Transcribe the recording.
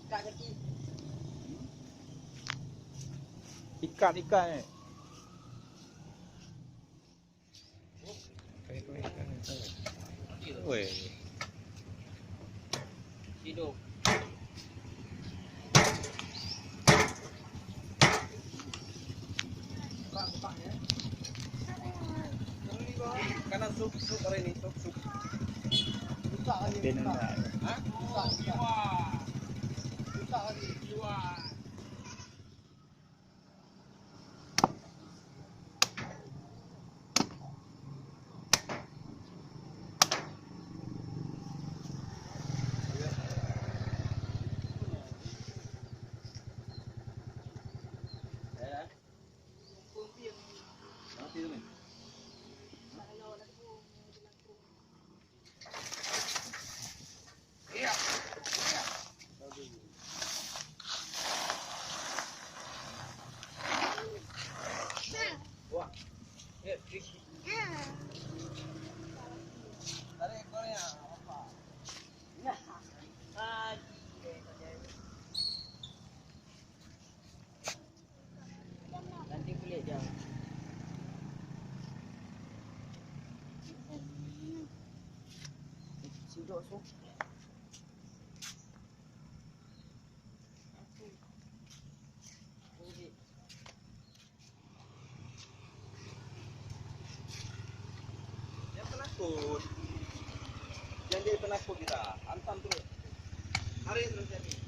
Ikan eh. Weh. Hidup. Buka-bukanya. Kanan sup hari ini sup. Buka lagi. Hah? Buka. Buka lagi. Wah. Tarik ekornya apa? Nanti kulit dia. Sidok su. Dia penakut. Jangan jadi penakut kita. Hantam terus. Hari terus jadi.